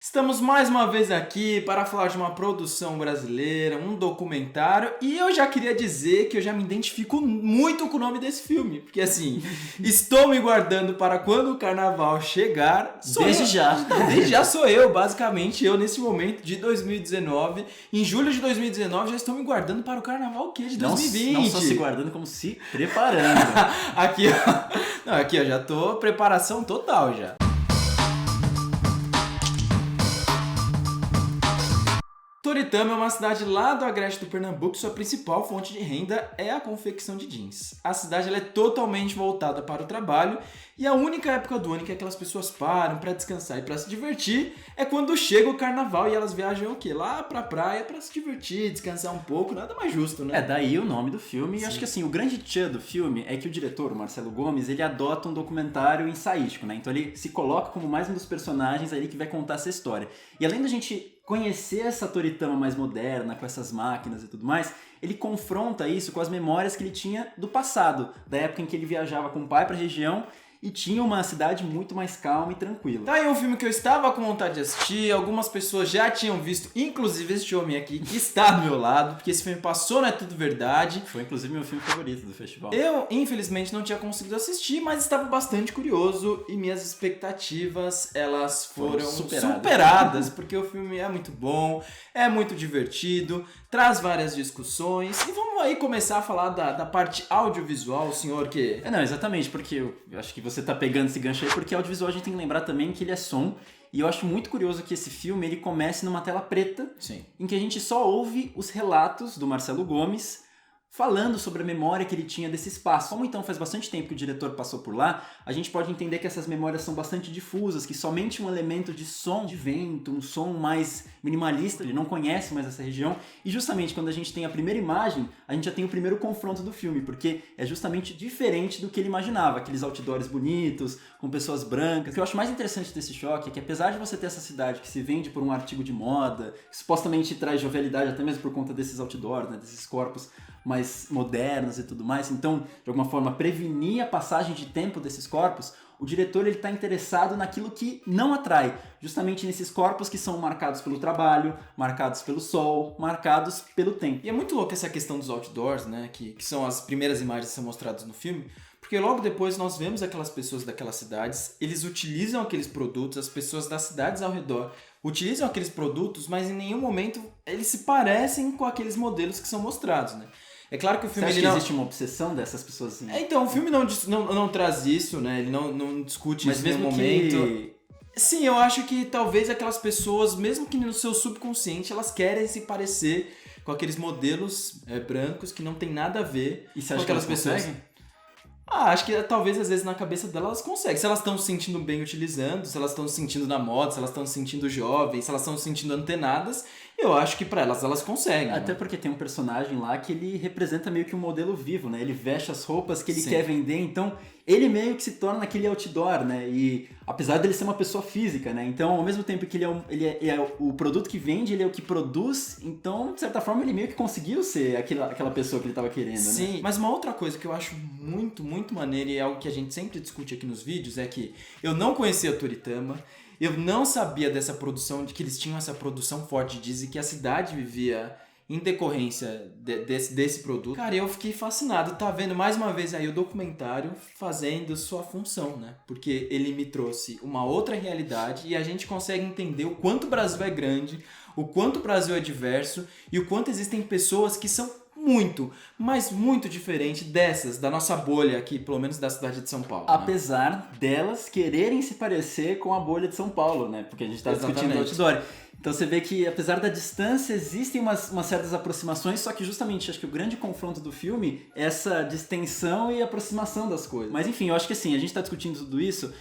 Estamos mais uma vez aqui para falar de uma produção brasileira, um documentário, e eu já queria dizer que eu já me identifico muito com o nome desse filme, porque assim, estou me guardando para quando o carnaval chegar. Desde já. Desde já sou eu, basicamente, eu nesse momento de 2019, em julho de 2019 já estou me guardando para o carnaval o quê? De 2020. Não só se guardando, como se preparando. Aqui, ó. Não, aqui, ó, já tô preparação total já. Toritama é uma cidade lá do agreste do Pernambuco, sua principal fonte de renda é a confecção de jeans. A cidade ela é totalmente voltada para o trabalho e a única época do ano que aquelas pessoas param para descansar e para se divertir é quando chega o carnaval e elas viajam o quê? Lá pra praia para se divertir, descansar um pouco, nada mais justo, né? É daí o nome do filme. E acho que assim, o grande tchan do filme é que o diretor, o Marcelo Gomes, ele adota um documentário ensaístico, né? Então ele se coloca como mais um dos personagens ali que vai contar essa história. E além da gente conhecer essa Toritama mais moderna, com essas máquinas e tudo mais, ele confronta isso com as memórias que ele tinha do passado, da época em que ele viajava com o pai para a região e tinha uma cidade muito mais calma e tranquila. Tá aí um filme que eu estava com vontade de assistir, algumas pessoas já tinham visto, inclusive este homem aqui, que está do meu lado, porque esse filme passou, não é tudo verdade. Foi inclusive meu filme favorito do festival. Eu, infelizmente, não tinha conseguido assistir, mas estava bastante curioso e minhas expectativas, elas foram superadas, porque o filme é muito bom, é muito divertido, traz várias discussões. E vamos aí começar a falar da parte audiovisual, senhor, que... Não, exatamente, porque eu acho que você tá pegando esse gancho aí, porque audiovisual a gente tem que lembrar também que ele é som, e eu acho muito curioso que esse filme ele comece numa tela preta, Sim. em que a gente só ouve os relatos do Marcelo Gomes falando sobre a memória que ele tinha desse espaço. Como então faz bastante tempo que o diretor passou por lá, a gente pode entender que essas memórias são bastante difusas, que somente um elemento de som de vento, um som mais minimalista, ele não conhece mais essa região, e justamente quando a gente tem a primeira imagem, a gente já tem o primeiro confronto do filme, porque é justamente diferente do que ele imaginava, aqueles outdoors bonitos, com pessoas brancas. O que eu acho mais interessante desse choque é que apesar de você ter essa cidade que se vende por um artigo de moda, que supostamente traz jovialidade até mesmo por conta desses outdoors, né, desses corpos mais modernos e tudo mais, então, de alguma forma, prevenir a passagem de tempo desses corpos, o diretor está interessado naquilo que não atrai, justamente nesses corpos que são marcados pelo trabalho, marcados pelo sol, marcados pelo tempo. E é muito louco essa questão dos outdoors, né, que são as primeiras imagens que são mostradas no filme, porque logo depois nós vemos aquelas pessoas daquelas cidades, eles utilizam aqueles produtos, as pessoas das cidades ao redor utilizam aqueles produtos, mas em nenhum momento eles se parecem com aqueles modelos que são mostrados, né? É claro que o filme... Você acha que existe uma obsessão dessas pessoas assim? Então, o filme não traz isso, né? Ele não discute mas isso mesmo no momento. Que... Sim, eu acho que talvez aquelas pessoas, mesmo que no seu subconsciente, elas querem se parecer com aqueles modelos brancos que não tem nada a ver e você com acha aquelas que elas pessoas. Conseguem? Acho que talvez às vezes na cabeça delas elas conseguem. Se elas estão se sentindo bem utilizando, se elas estão se sentindo na moda, se elas estão se sentindo jovens, se elas estão se sentindo antenadas, eu acho que pra elas conseguem. Até né? porque tem um personagem lá que ele representa meio que um modelo vivo, né? Ele veste as roupas que ele Sim. quer vender, então ele meio que se torna aquele outdoor, né? E apesar dele ser uma pessoa física, né? Então, ao mesmo tempo que ele é o produto que vende, ele é o que produz, então, de certa forma, ele meio que conseguiu ser aquela pessoa que ele estava querendo, Sim, né? mas uma outra coisa que eu acho muito, muito maneira e é algo que a gente sempre discute aqui nos vídeos é que eu não conhecia a Toritama, eu não sabia dessa produção, de que eles tinham essa produção forte de diesel e que a cidade vivia em decorrência desse produto. Cara, eu fiquei fascinado, tá vendo mais uma vez aí o documentário fazendo sua função, né? Porque ele me trouxe uma outra realidade e a gente consegue entender o quanto o Brasil é grande, o quanto o Brasil é diverso e o quanto existem pessoas que são muito, mas muito diferente dessas, da nossa bolha aqui, pelo menos da cidade de São Paulo. Apesar delas quererem se parecer com a bolha de São Paulo, né? Porque a gente está discutindo o outdoor. Então você vê que, apesar da distância, existem umas certas aproximações, só que justamente acho que o grande confronto do filme é essa distensão e aproximação das coisas. Mas enfim, eu acho que assim, a gente está discutindo tudo isso.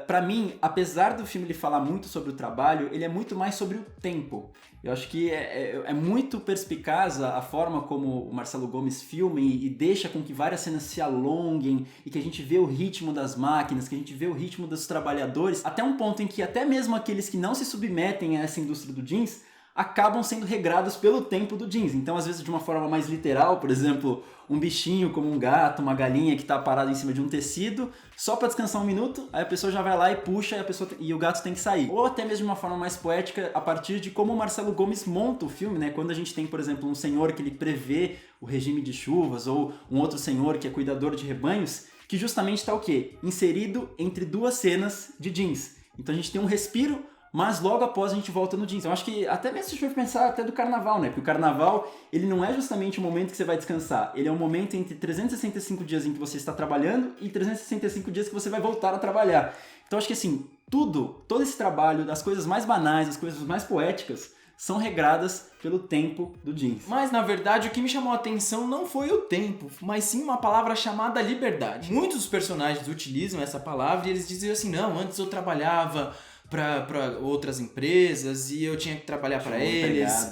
Pra mim, apesar do filme ele falar muito sobre o trabalho, ele é muito mais sobre o tempo. Eu acho que é muito perspicaz a forma como o Marcelo Gomes filma e deixa com que várias cenas se alonguem e que a gente vê o ritmo das máquinas, que a gente vê o ritmo dos trabalhadores, até um ponto em que até mesmo aqueles que não se submetem a essa indústria do jeans acabam sendo regrados pelo tempo do jeans. Então, às vezes, de uma forma mais literal, por exemplo, um bichinho como um gato, uma galinha que está parado em cima de um tecido, só para descansar um minuto, aí a pessoa já vai lá e puxa e o gato tem que sair. Ou até mesmo de uma forma mais poética, a partir de como o Marcelo Gomes monta o filme, né? Quando a gente tem, por exemplo, um senhor que ele prevê o regime de chuvas, ou um outro senhor que é cuidador de rebanhos, que justamente está o quê? Inserido entre duas cenas de jeans. Então a gente tem um respiro, mas logo após a gente volta no jeans. Eu acho que até mesmo se a gente for pensar até do carnaval, né? Porque o carnaval, ele não é justamente o momento que você vai descansar. Ele é um momento entre 365 dias em que você está trabalhando e 365 dias que você vai voltar a trabalhar. Então acho que assim, todo esse trabalho, das coisas mais banais, das coisas mais poéticas, são regradas pelo tempo do jeans. Mas, na verdade, o que me chamou a atenção não foi o tempo, mas sim uma palavra chamada liberdade. Muitos dos personagens utilizam essa palavra e eles diziam assim, não, antes eu trabalhava para outras empresas e eu tinha que trabalhar para eles.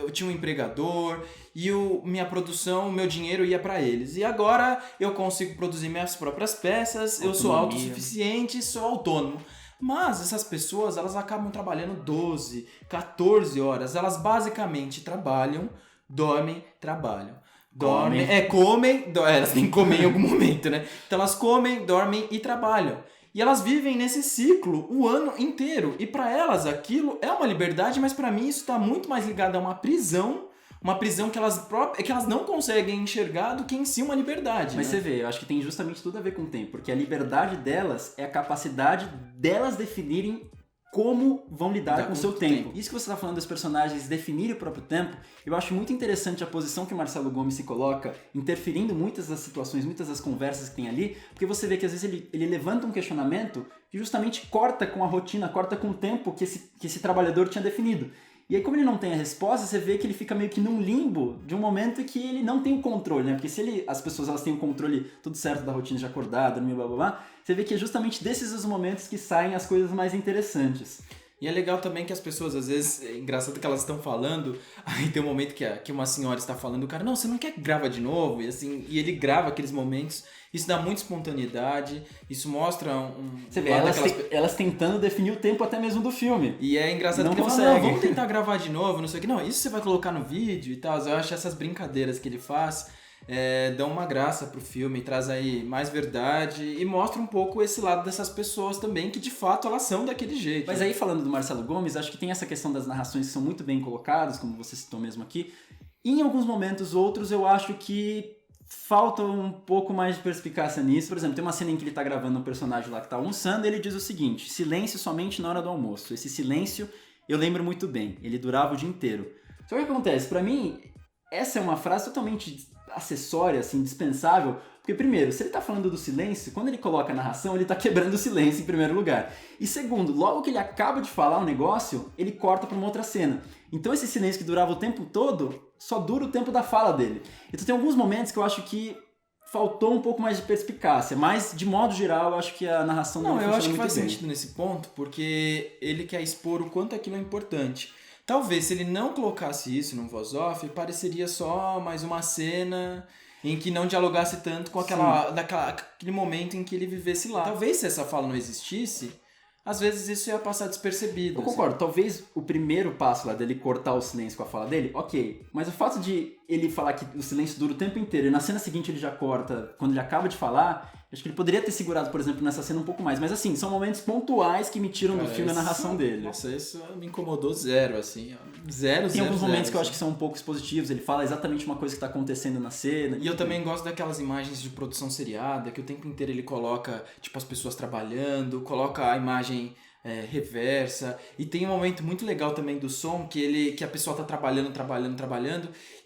Eu tinha um empregador e minha produção, o meu dinheiro ia para eles. E agora eu consigo produzir minhas próprias peças, eu sou autossuficiente, sou autônomo. Mas essas pessoas, elas acabam trabalhando 12, 14 horas. Elas basicamente trabalham, dormem, trabalham. Elas têm que comer em algum momento, né? Então elas comem, dormem e trabalham. E elas vivem nesse ciclo o ano inteiro. E para elas aquilo é uma liberdade, mas para mim isso está muito mais ligado a uma prisão que elas não conseguem enxergar do que em si uma liberdade. Mas né? Você vê, eu acho que tem justamente tudo a ver com o tempo, porque a liberdade delas é a capacidade delas definirem como vão lidar com o seu tempo. Isso que você está falando dos personagens definirem o próprio tempo, eu acho muito interessante a posição que o Marcelo Gomes se coloca, interferindo em muitas das situações, muitas das conversas que tem ali, porque você vê que às vezes ele levanta um questionamento que justamente corta com a rotina, corta com o tempo que esse trabalhador tinha definido. E aí, como ele não tem a resposta, você vê que ele fica meio que num limbo de um momento que ele não tem o controle, né? Porque se as pessoas elas têm o controle tudo certo da rotina de acordar, dormir, blá blá blá, você vê que é justamente desses os momentos que saem as coisas mais interessantes. E é legal também que as pessoas, às vezes, é engraçado que elas estão falando, aí tem um momento que uma senhora está falando, o cara, não, você não quer que grava de novo? E assim, e ele grava aqueles momentos, isso dá muita espontaneidade, isso mostra Você vê, elas tentando definir o tempo até mesmo do filme. E é engraçado não que ele consegue. fala, não, vamos tentar gravar de novo, não sei o que. Não, isso você vai colocar no vídeo e tal. Eu acho essas brincadeiras que ele faz dão uma graça pro filme, traz aí mais verdade e mostra um pouco esse lado dessas pessoas também, que de fato elas são daquele jeito. Mas aí falando do Marcelo Gomes, acho que tem essa questão das narrações que são muito bem colocadas, como você citou mesmo aqui. E em alguns momentos outros eu acho que falta um pouco mais de perspicácia nisso. Por exemplo, tem uma cena em que ele tá gravando um personagem lá que tá almoçando e ele diz o seguinte: silêncio somente na hora do almoço. Esse silêncio eu lembro muito bem, ele durava o dia inteiro. Só que o que acontece? Pra mim, essa é uma frase totalmente acessória, assim, dispensável, porque primeiro, se ele tá falando do silêncio, quando ele coloca a narração, ele tá quebrando o silêncio em primeiro lugar. E segundo, logo que ele acaba de falar um negócio, ele corta pra uma outra cena. Então esse silêncio que durava o tempo todo, só dura o tempo da fala dele. Então tem alguns momentos que eu acho que faltou um pouco mais de perspicácia, mas de modo geral eu acho que a narração não funciona muito bem. Eu acho que faz sentido nesse ponto, porque ele quer expor o quanto aquilo é importante. Talvez se ele não colocasse isso no voz off, pareceria só mais uma cena em que não dialogasse tanto com aquele momento em que ele vivesse lá. Talvez se essa fala não existisse, às vezes isso ia passar despercebido. Eu concordo, talvez o primeiro passo lá dele cortar o silêncio com a fala dele, ok. Mas o fato de ele falar que o silêncio dura o tempo inteiro e na cena seguinte ele já corta, quando ele acaba de falar, acho que ele poderia ter segurado, por exemplo, nessa cena um pouco mais. Mas assim, são momentos pontuais que me tiram do filme a narração dele. Nossa, isso me incomodou zero, assim. Zero. Tem alguns momentos que eu acho que são um pouco expositivos, ele fala exatamente uma coisa que está acontecendo na cena. E eu também gosto daquelas imagens de produção seriada, que o tempo inteiro ele coloca, tipo, as pessoas trabalhando, coloca a imagem reversa, e tem um momento muito legal também do som que a pessoa tá trabalhando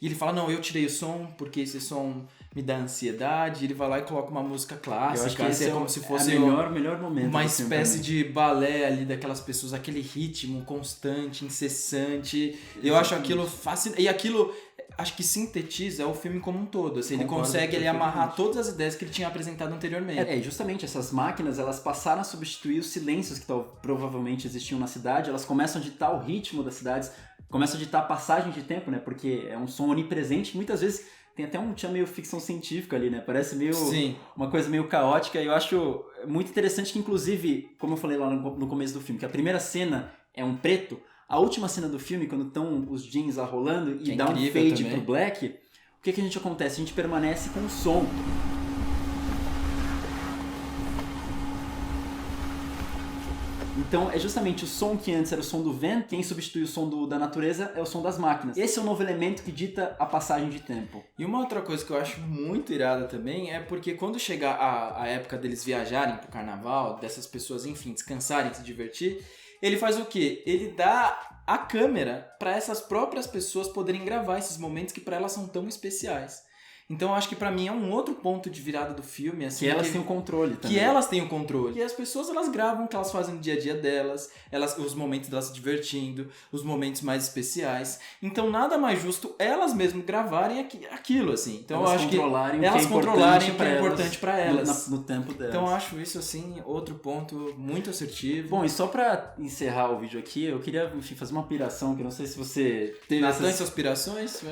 e ele fala, não, eu tirei o som porque esse som me dá ansiedade, e ele vai lá e coloca uma música clássica, eu acho que esse como se fosse melhor momento uma espécie de balé ali daquelas pessoas, aquele ritmo constante, incessante. Eu acho aquilo fascinante, e aquilo acho que sintetiza o filme como um todo, assim, ele consegue amarrar todas as ideias que ele tinha apresentado anteriormente. Justamente, essas máquinas, elas passaram a substituir os silêncios que provavelmente existiam na cidade, elas começam a ditar o ritmo das cidades, começam a ditar a passagem de tempo, né, porque é um som onipresente, muitas vezes tem até um meio ficção científica ali, né, parece meio uma coisa meio caótica, e eu acho muito interessante que, inclusive, como eu falei lá no começo do filme, que a primeira cena é um preto, A última cena do filme, quando estão os jeans lá rolando e é dá um incrível fade também. pro Black, o que a gente acontece? A gente permanece com o som. Então é justamente o som que antes era o som do vento, quem substitui o som da natureza é o som das máquinas. Esse é o novo elemento que dita a passagem de tempo. E uma outra coisa que eu acho muito irada também é porque quando chegar a época deles viajarem pro carnaval, dessas pessoas, enfim, descansarem, se divertir, ele faz o quê? Ele dá a câmera para essas próprias pessoas poderem gravar esses momentos que para elas são tão especiais. Então eu acho que pra mim é um outro ponto de virada do filme, assim, Que elas têm o controle também. que elas têm o controle. E as pessoas, elas gravam o que elas fazem no dia a dia delas, os momentos delas se divertindo, os momentos mais especiais. Então nada mais justo elas mesmas gravarem aquilo, assim. Então elas eu acho que elas controlarem o que é importante pra elas. No tempo delas. Então eu acho isso, assim, outro ponto muito assertivo. Bom, e só pra encerrar o vídeo aqui, eu queria, enfim, fazer uma piração, que eu não sei se você teve essas aspirações?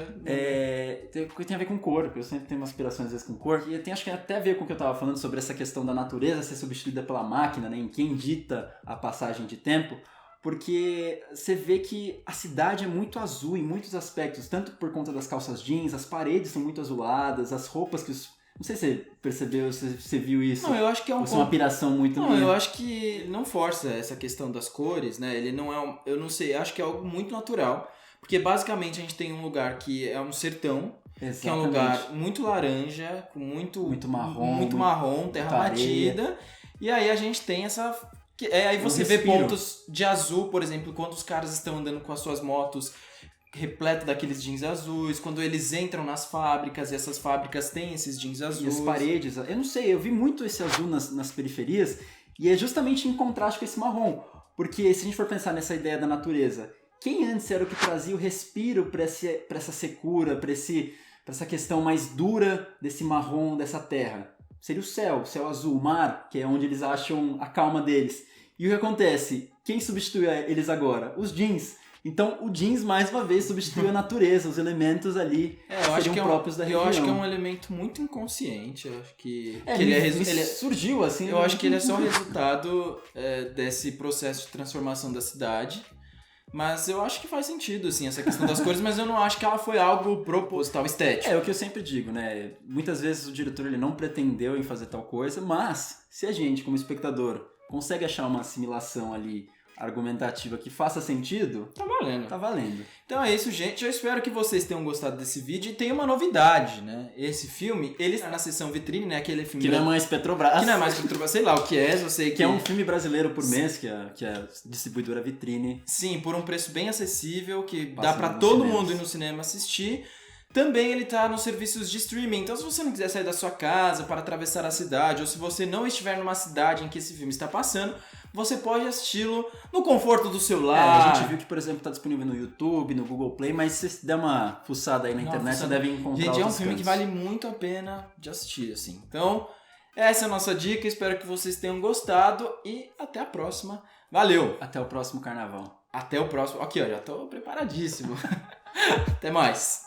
Tem a ver com cor, porque eu sempre tenho umas aspirações às vezes com cor, e tem acho que até a ver com o que eu tava falando sobre essa questão da natureza ser substituída pela máquina, né, em quem dita a passagem de tempo, porque você vê que a cidade é muito azul em muitos aspectos, tanto por conta das calças jeans, as paredes são muito azuladas, as roupas que os... Não sei se você percebeu, se você viu isso. Não, eu acho que é uma piração muito Não, minha. eu acho que não força essa questão das cores, né? Ele não é eu não sei, acho que é algo muito natural, porque basicamente a gente tem um lugar que é um sertão, Exatamente. que é um lugar muito laranja, com muito marrom, terra batida. E aí a gente tem essa... aí você vê pontos de azul, por exemplo, quando os caras estão andando com as suas motos repleto daqueles jeans azuis, quando eles entram nas fábricas e essas fábricas têm esses jeans azuis. E as paredes, eu não sei, eu vi muito esse azul nas periferias e é justamente em contraste com esse marrom. Porque se a gente for pensar nessa ideia da natureza, quem antes era o que trazia o respiro para essa secura, para essa questão mais dura desse marrom, dessa terra? Seria o céu azul, o mar, que é onde eles acham a calma deles. E o que acontece? Quem substitui eles agora? Os jeans. Então o jeans, mais uma vez, substitui a natureza, os elementos ali seriam próprios da região. Eu acho que é um elemento muito inconsciente. Eu acho que ele surgiu assim. Eu acho que ele é só resultado desse processo de transformação da cidade. Mas eu acho que faz sentido, assim, essa questão das cores, mas eu não acho que ela foi algo proposital, estético. É o que eu sempre digo, né? Muitas vezes o diretor ele não pretendeu em fazer tal coisa, mas se a gente, como espectador, consegue achar uma assimilação ali argumentativa que faça sentido, tá valendo. Tá valendo. Então é isso, gente. Eu espero que vocês tenham gostado desse vídeo. E tem uma novidade, né? Esse filme, ele está na seção vitrine, né? Aquele filme... Que não é mais Petrobras. Que não é mais Petrobras, sei lá o que é. Eu sei que é um filme brasileiro por mês, que é a distribuidora Vitrine. Sim, por um preço bem acessível, que dá pra todo mundo ir no cinema assistir. Também ele tá nos serviços de streaming, então se você não quiser sair da sua casa para atravessar a cidade, ou se você não estiver numa cidade em que esse filme está passando, você pode assisti-lo no conforto do celular. A gente viu que, por exemplo, está disponível no YouTube, no Google Play, mas se você der uma fuçada aí na internet, você deve encontrar. Gente, é um filme que vale muito a pena de assistir, assim. Então, essa é a nossa dica, espero que vocês tenham gostado e até a próxima. Valeu! Até o próximo carnaval. Até o próximo. Aqui, ó, já tô preparadíssimo. Até mais.